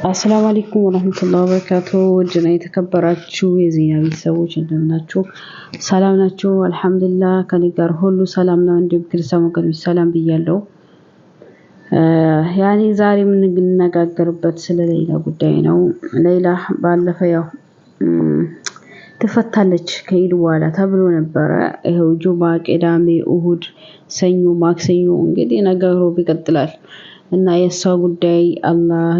አሰላሙ አለይኩም ወራህመቱላሂ ወበረካቱ። ውድና የተከበራችሁ የዜና ቤተሰቦች እንደምን ናችሁ? ሰላም ናችሁ? አልሐምዱሊላህ ከኔ ጋር ሁሉ ሰላም ነው። እንዲሁም ክርስቲያን ወገኖች ሰላም ብያለሁ። ዛሬ የምንነጋገርበት ስለ ሌላ ጉዳይ ነው። ሌላ ባለፈ ትፈታለች ከኢድ በኋላ ተብሎ ነበረ። ይኸው ጁማ፣ ቅዳሜ፣ እሁድ፣ ሰኞ፣ ማክሰኞ እንግዲህ ነገሩ ይቀጥላል። እና የሷ ጉዳይ አላህ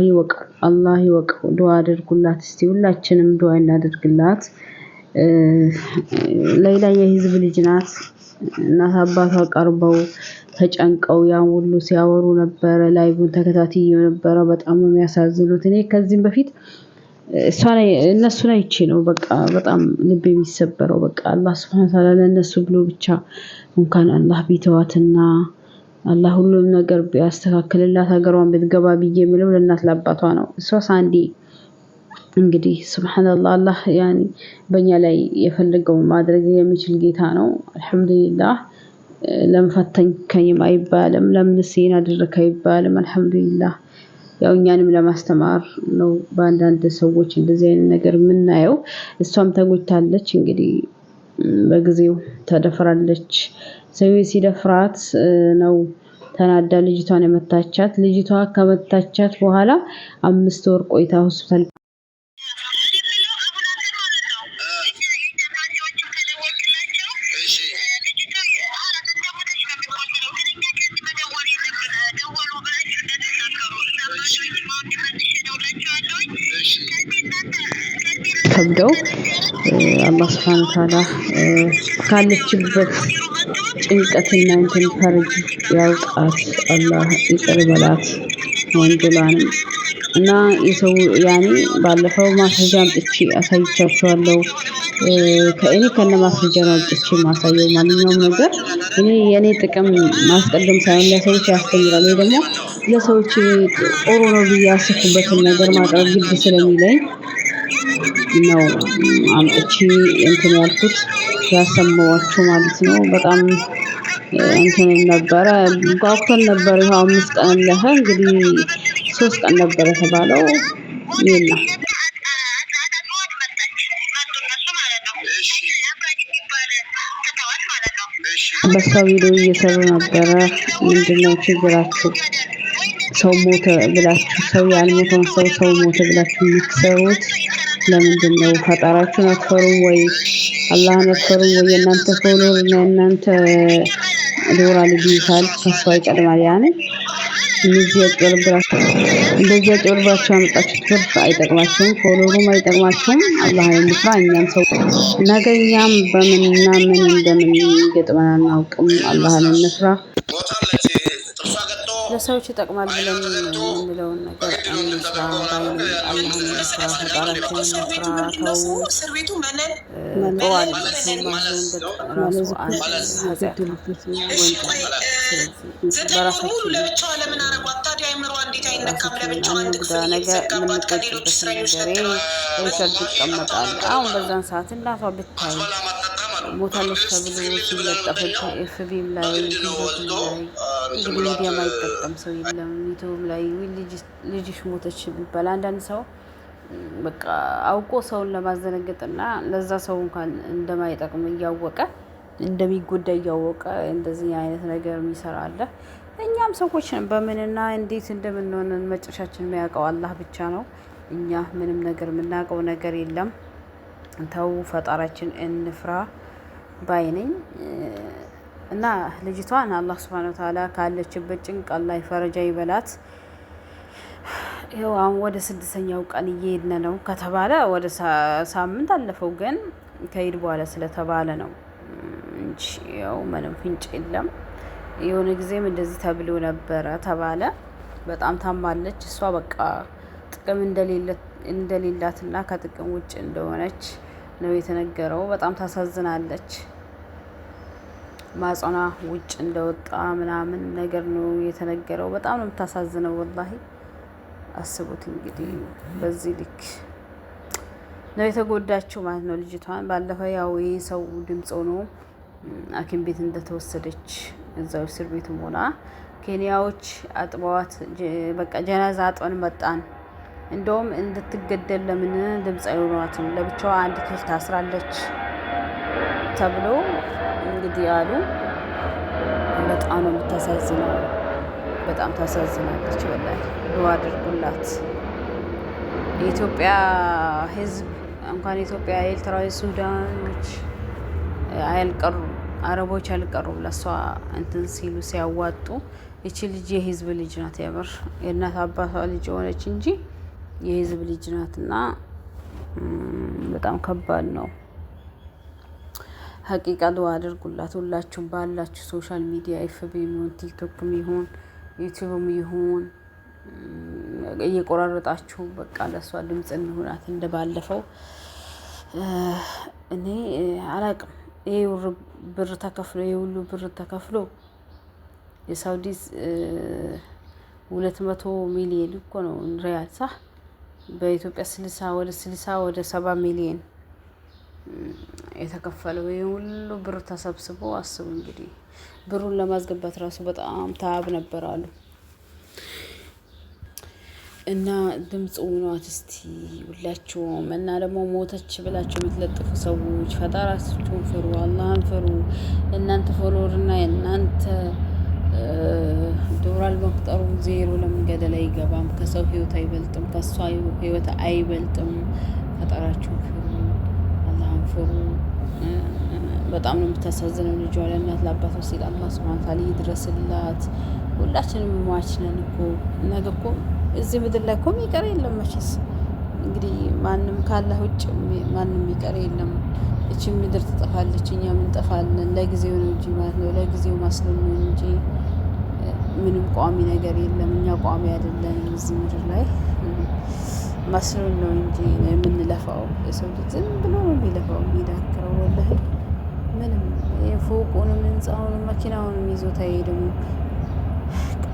ይወቅ። ዱዓ አድርጉላት እስቲ ሁላችንም ዱዓ እናድርግላት። ሌላ የህዝብ ልጅ ናት። እናት አባቷ ቀርበው ተጨንቀው ያን ሁሉ ሲያወሩ ነበረ። ላይቡን ተከታትዬው ነበረ። በጣም ነው የሚያሳዝኑት። እኔ ከዚህም በፊት እነሱን አይቼ ነው በቃ በጣም ልብ የሚሰበረው። በቃ አላህ ሱብሃነሁ ወተዓላ ለነሱ ብሎ ብቻ እንኳን አላህ ቢተዋትና አላህ ሁሉም ነገር ቢያስተካክልላት ሀገሯን ብትገባ ብዬ የምለው ለእናት ለአባቷ ነው። እሷስ አንዴ እንግዲህ ሱብሃንአላህ አላህ በእኛ ላይ የፈለገውን ማድረግ የሚችል ጌታ ነው። አልሐምዱሊላህ ለምን ፈተንከኝም አይባልም፣ ለምንስ ይሄን አደረክ አይባልም። አልሐምዱሊላህ እኛንም ለማስተማር ነው በአንዳንድ ሰዎች እንደዚህ አይነት ነገር የምናየው። እሷም ተጎድታለች እንግዲህ በጊዜው ተደፍራለች። ሰውዬው ሲደፍራት ነው ተናዳ ልጅቷን የመታቻት። ልጅቷ ከመታቻት በኋላ 5 ወር ቆይታ ሆስፒታል ከብደው አላህ ሱብሃነሁ ወተዓላ ካለችበት ጭንቀትና እንትን ፈርጅ ያውጣት። አላህ ይቅር በላት ወንጀሏንም። እና የሰው ባለፈው ማስረጃ አምጥቼ አሳይቻችኋለሁ። ከእኔ ከነ ማስረጃ ነው አምጥቼ ማሳየው። ማንኛውም ነገር የኔ ጥቅም ማስቀደም ሳይሆን ለሰዎች ያስተምራል ወይ ደግሞ ለሰዎች ጥሩ ነው ብዬ ያሰብኩበትን ነገር ማቅረብ ግድ ስለሚለኝ ነው አምጥቼ እንትን ያልኩት ያሰማኋችሁ ማለት ነው። በጣም እንትን ነበረ ጓጉተን ነበር። ይኸው 5 ቀን አለፈ እንግዲህ 3 ቀን ነበር የተባለው የለም። በሷ ቪዲዮ እየሰሩ ነበረ። ምንድነው ችግራችሁ? ሰው ሞተ ብላችሁ ሰው ያልሞተውን ሰው ሞተ ብላችሁ የምትሰሩት ለምንድነው? ፈጣሪያችሁን አትፈሩም ወይ? አላህን አትፈሩም ወይ? የእናንተ ፎሎወር እና የእናንተ ዶላር ይይዛል ከሷ ይቀድማል። እንደዚህ አጭበርብራችሁ ያመጣችሁት ብር አይጠቅማችሁም፣ ፎሎወሩም አይጠቅማችሁም። አላህን እንፍራ። እኛም ሰው ነገ እኛም በምንና ምን እንደምንገጥመን አናውቅም። አላህን እንፍራ። ለሰዎች ይጠቅማል ብለን የምንለውን ነገር እንስራ። አላህን እንፍራ፣ ፈጣሪያችንን እንፍራ። ተው ጥሩ አይደለም። ሰው ማዘን ራሱ አንድ ኃጢአት ነው፣ ወንጀል። ስለዚህ በራሳችን አንጉዳ። ነገ የምንቆጭበት ነገሬ ሪከርድ ይቀመጣል። አሁን በዛን ሰዓት እናቷ ብታይ ሞታለች ተብሎ ሲለጠፍ ኤፍቢም ላይ ቲክቶክም ላይ እንግዲህ ሚዲያ ማይጠቀም ሰው የለም። ዩቲዩብ ላይ ልጅሽ ሞተች ቢባል አንዳንድ ሰው በቃ አውቆ ሰውን ለማዘነገጥና ለዛ ሰው እንኳን እንደማይጠቅም እያወቀ እንደሚጎዳ እያወቀ እንደዚህ አይነት ነገር የሚሰራ አለ። እኛም ሰዎች በምንና እንዴት እንደምንሆን መጨረሻችን የሚያውቀው አላህ ብቻ ነው። እኛ ምንም ነገር የምናውቀው ነገር የለም። ተው ፈጣሪያችን እንፍራ ባይ ነኝ። እና ልጅቷን አላህ ሱብሃነሁ ወተዓላ ካለችበት ጭንቅ አላህ ፈረጃ ይበላት። ይኸው አሁን ወደ 6ኛው ቀን እየሄድን ነው ከተባለ ወደ ሳምንት አለፈው፣ ግን ከኢድ በኋላ ስለተባለ ነው እንጂ ያው ምንም ፍንጭ የለም። የሆነ ጊዜም እንደዚህ ተብሎ ነበረ ተባለ። በጣም ታማለች እሷ። በቃ ጥቅም እንደሌላትና ከጥቅም ውጭ እንደሆነች ነው የተነገረው። በጣም ታሳዝናለች። ማጽና ውጭ እንደወጣ ምናምን ነገር ነው የተነገረው። በጣም ነው የምታሳዝነው ወላሂ። አስቡት እንግዲህ በዚህ ልክ ነው የተጎዳችው ማለት ነው ልጅቷን። ባለፈው ሰው ድምጽ ሆኖ ሐኪም ቤት እንደተወሰደች እዛው እስር ቤትም ሆና ኬንያዎች አጥበዋት በቃ ጀናዛ አጥበን መጣን እንደውም እንድትገደል ለምን ድምፅ አይሆኗትም? ለብቻዋ አንድ ክፍል ታስራለች ተብሎ እንግዲህ አሉ። በጣም ነው የምታሳዝነው። በጣም ታሳዝናለች። ወላሂ ዱዓ አድርጉላት። የኢትዮጵያ ሕዝብ እንኳን ኢትዮጵያ፣ ኤርትራዊ፣ ሱዳኖች አልቀሩም፣ አረቦች አልቀሩም ለሷ እንትን ሲሉ ሲያዋጡ። ይቺ ልጅ የህዝብ ልጅ ናት። የምር የእናት አባቷ ልጅ ሆነች እንጂ የህዝብ ልጅ ናት። እና በጣም ከባድ ነው። ሀቂቃ ዱዓ አድርጉላት ሁላችሁም ባላችሁ ሶሻል ሚዲያ ኤፍቢም ይሁን ቲክቶክም ይሁን ዩቲዩብም ይሁን እየቆራረጣችሁ በቃ ለሷ ድምጽ እንሆናት። እንደባለፈው እኔ አላቅም። ይሄ ብር ተከፍሎ ይሄ ሁሉ ብር ተከፍሎ የሳውዲ 200 ሚሊዮን እኮ ነው ሪያል ሳ በኢትዮጵያ 60 ወደ 70 ሚሊዮን የተከፈለው። ይሄ ሁሉ ብር ተሰብስቦ አስቡ እንግዲህ ብሩን ለማስገባት ራሱ በጣም ታብ ነበር አሉ። እና ድምጽ ሆኗት እስቲ ሁላችሁም። እና ደግሞ ሞተች ብላችሁ የምትለጥፉ ሰዎች ፈጣራችሁን ፍሩ፣ አላህን ፍሩ። እናንተ ፎሎወርና የእናንተ ዶላር መቁጠሩ ዜሮ ለምን ገደል አይገባም? ከሰው ህይወት አይበልጥም፣ ከሷ ህይወት አይበልጥም። ፈጣራችሁን ፍሩ፣ አላህን ፍሩ። በጣም ነው የምታሳዝነው ልጇ ለእናት ለአባቷ ሲል አላህ ሱብሃነሁ ወተዓላ ይድረስላት። ሁላችንም ሟች ነን እኮ ነገ እኮ እዚህ ምድር ላይ እኮ የሚቀር የለም መቼስ። እንግዲህ ማንም ካላህ ውጭ ማንም የሚቀር የለም። እቺ ምድር ትጠፋለች፣ እኛም እንጠፋለን። ለጊዜው ነው እንጂ ማለት ነው፣ ለጊዜው ማስለም ነው እንጂ ምንም ቋሚ ነገር የለም። እኛ ቋሚ አይደለንም እዚህ ምድር ላይ ማስለም ነው እንጂ የምንለፋው። የሰው ልጅ ዝም ብሎ ነው የሚለፋው የሚዳክረው። ወላሂ ምንም ፎቁንም ህንፃውንም መኪናውንም ይዞት አይሄድም።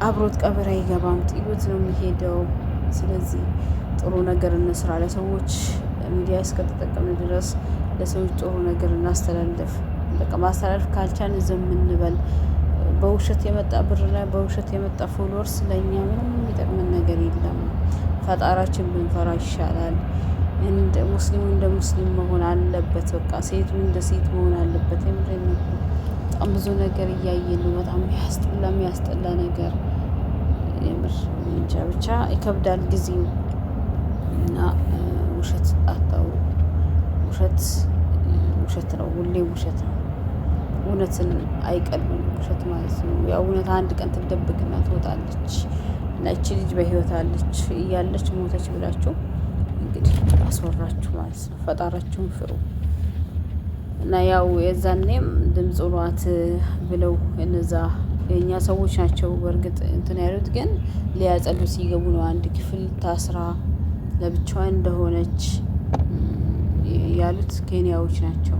አብሮት ቀብር አይገባም፣ ጥሎት ነው የሚሄደው። ስለዚህ ጥሩ ነገር እንስራ። ለሰዎች ሚዲያ እስከተጠቀምን ድረስ ለሰዎች ጥሩ ነገር እናስተላልፍ። በቃ ማስተላለፍ ካልቻልን ዝም እንበል። በውሸት የመጣ ብር ላይ በውሸት የመጣ ፎሎወርስ ለእኛ ምንም የሚጠቅመን ነገር የለም። ፈጣራችን ብንፈራ ይሻላል። እንደ ሙስሊሙ እንደ ሙስሊም መሆን አለበት። በቃ ሴቱ እንደ ሴት መሆን አለበት። የምሬን ነው። በጣም ብዙ ነገር እያየን ነው። በጣም የሚያስጠላ ነገር የምር እንጃ። ብቻ ይከብዳል ጊዜው እና ውሸት አታው ውሸት ነው፣ ሁሌም ውሸት ነው። እውነትን አይቀድምም ውሸት ማለት ነው። ያው እውነት አንድ ቀን ትደብቅና ትወጣለች። እና እቺ ልጅ በህይወት አለች እያለች ሞተች ብላችሁ እንግዲህ አስወራችሁ ማለት ነው። ፈጣራችሁን ፍሩ። እና ያው የዛኔም ድምጽ ሆኗት ብለው እነዛ የእኛ ሰዎች ናቸው በእርግጥ እንትን ያሉት፣ ግን ሊያጸዱ ሲገቡ ነው አንድ ክፍል ታስራ ለብቻዋ እንደሆነች ያሉት ኬንያዎች ናቸው።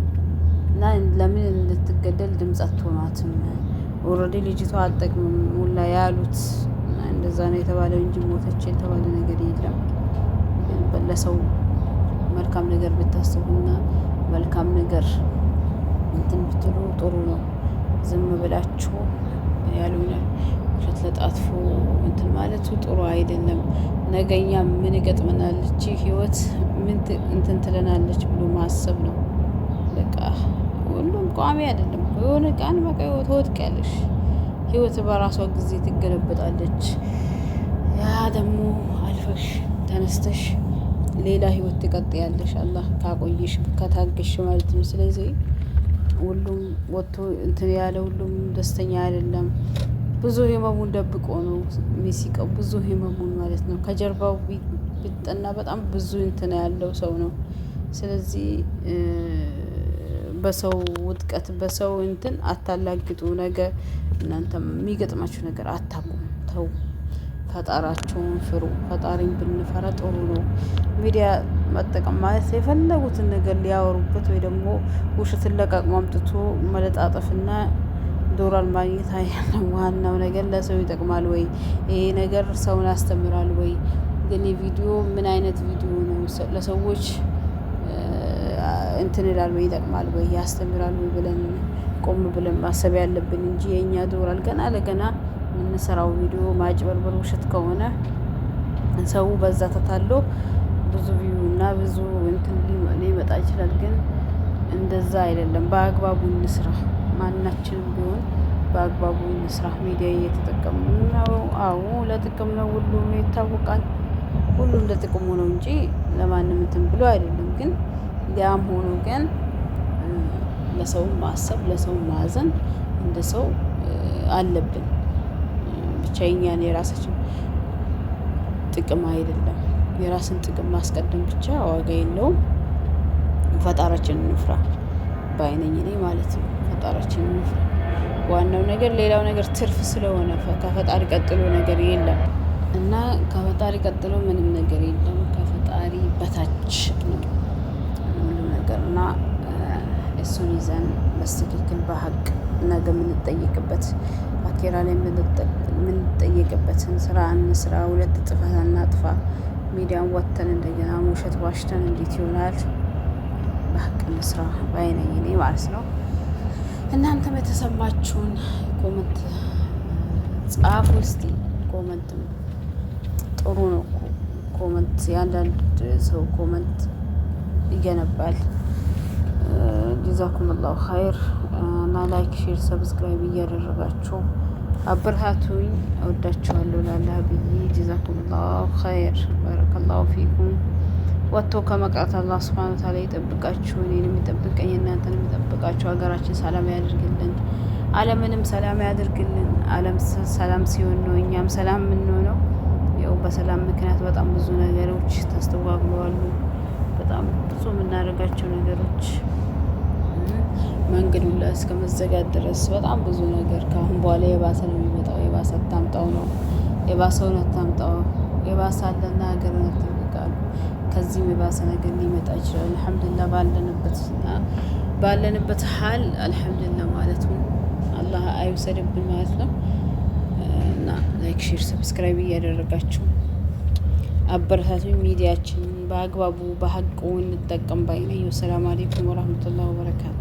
እና ለምን እንድትገደል ድምጽ አትሆኗትም? ኦልሬዲ ልጅቷ አትጠቅምም ሁላ ያሉት እንደዛ ነው የተባለው እንጂ ሞተች የተባለ ነገር የለም። ለሰው መልካም ነገር ብታስቡና መልካም ነገር እንትን ብትሉ ጥሩ ነው። ዝም ብላችሁ ያሉና ውሸት ለጣጥፎ እንትን ማለቱ ጥሩ አይደለም። ነገኛ ምን ይገጥመናለች ህይወት ምን እንትን ትለናለች ብሎ ማሰብ ነው። በቃ ሁሉም ቋሚ አይደለም። የሆነ ቀን በቃ ትወድቂያለሽ። ህይወት በራሷ ጊዜ ትገለበጣለች። ያ ደግሞ አልፈሽ ተነስተሽ ሌላ ህይወት ትቀጥያለሽ። አላህ ካቆየሽ ከታገሽ ማለት ነው። ስለዚህ ሁሉም ወጥቶ እንትን ያለ ሁሉም ደስተኛ አይደለም። ብዙ ህመሙን ደብቆ ነው የሚስቀው። ብዙ ህመሙን ማለት ነው። ከጀርባው ቢጠና በጣም ብዙ እንትን ያለው ሰው ነው። ስለዚህ በሰው ውድቀት በሰው እንትን አታላግጡ። ነገር እናንተም የሚገጥማችሁ ነገር አታቁም። ተው፣ ፈጣራቸውን ፍሩ። ፈጣሪን ብንፈራ ጥሩ ነው። ሚዲያ መጠቀም ማለት የፈለጉትን ነገር ሊያወሩበት ወይ ደግሞ ውሸትን ለቃቅሞ አምጥቶ መለጣጠፍና ዶላር ማግኘት አይደለም ዋናው ነገር። ለሰው ይጠቅማል ወይ ይሄ ነገር ሰውን ያስተምራል ወይ? ግን የቪዲዮ ምን አይነት ቪዲዮ ነው? ለሰዎች እንትን ይላል ወይ ይጠቅማል ወይ ያስተምራል ወይ ብለን ቆም ብለን ማሰብ ያለብን እንጂ የኛ ዶላር ገና ለገና የምንሰራው ቪዲዮ ማጭበርበር ውሸት ከሆነ ሰው በዛ ተታሎ ብዙ ቪው እና ብዙ እንትን ሊመጣ ይችላል። ግን እንደዛ አይደለም። በአግባቡ እንስራ። ማናችንም ቢሆን በአግባቡ እንስራ። ሚዲያ እየተጠቀምን ነው። አዎ ለጥቅም ነው፣ ሁሉም ይታወቃል። ሁሉም ለጥቅሙ ነው እንጂ ለማንም እንትን ብሎ አይደለም። ግን ያም ሆኖ ግን ለሰው ማሰብ፣ ለሰው ማዘን እንደ ሰው አለብን። ብቻ የኛን የራሳችን ጥቅም አይደለም። የራስን ጥቅም ማስቀደም ብቻ ዋጋ የለውም። ፈጣራችንን እንፍራ ባይነኝ እኔ ማለት ነው። ፈጣራችንን እንፍራ። ዋናው ነገር ሌላው ነገር ትርፍ ስለሆነ ከፈጣሪ ቀጥሎ ነገር የለም እና ከፈጣሪ ቀጥሎ ምንም ነገር የለም። ከፈጣሪ በታች ነው ሁሉም ነገር እና እሱን ይዘን በትክክል በሀቅ ነገ የምንጠየቅበት አኬራ ላይ የምንጠየቅበትን ስራ እንስራ። ሁለት ጥፋት እናጥፋ። ሚዲያን ወጥተን እንደገና ውሸት ዋሽተን እንዴት ይሆናል? በሀቅ እንስራ ባይነኝ እኔ ማለት ነው። እናንተም የተሰማችሁን ኮመንት ጻፉ እስቲ። ኮመንት ጥሩ ነው እኮ ኮመንት፣ የአንዳንድ ሰው ኮመንት ይገነባል። ጀዛኩም አላሁ ኸይር እና ላይክ፣ ሼር፣ ሰብስክራይብ እያደረጋችሁ አበረታቱኝ። እወዳችኋለሁ ላላህ ብዬ። ጀዛኩም አላሁ ኸይር፣ ባረከላሁ ፊኩም። ወጥቶ ከመቅረት አላህ ሱብሓነሁ ወተዓላ ይጠብቃችሁ፣ እኔንም ይጠብቀኝ፣ እናንተንም ይጠብቃችሁ። ሀገራችን ሰላም ያደርግልን፣ ዓለምንም ሰላም ያደርግልን። ዓለም ሰላም ሲሆን ነው እኛም ሰላም የምንሆነው። ያው በሰላም ምክንያት በጣም ብዙ ነገሮች ተስተጓጉለዋል። በጣም ብዙ የምናደርጋቸው ነገሮች መንገዱ ላይ እስከ መዘጋት ድረስ በጣም ብዙ ነገር። ከአሁን በኋላ የባሰ ነው የሚመጣው። የባሰ አታምጣው ነው፣ የባሰውን አታምጣው። የባሰ አለና ሀገርን ያጠብቃሉ። ከዚህም የባሰ ነገር ሊመጣ ይችላል። አልሐምዱሊላህ ባለንበት ሀል አልሐምዱሊላህ ማለት ነው። አላህ አይውሰድብን ማለት ነው። እና ላይክ፣ ሼር፣ ሰብስክራይብ እያደረጋችሁ አበረታቱኝ። ሚዲያችን በአግባቡ በሀቁ እንጠቀም ባይ ነኝ። ወሰላሙ አለይኩም ወራህመቱላሂ ወበረካቱ።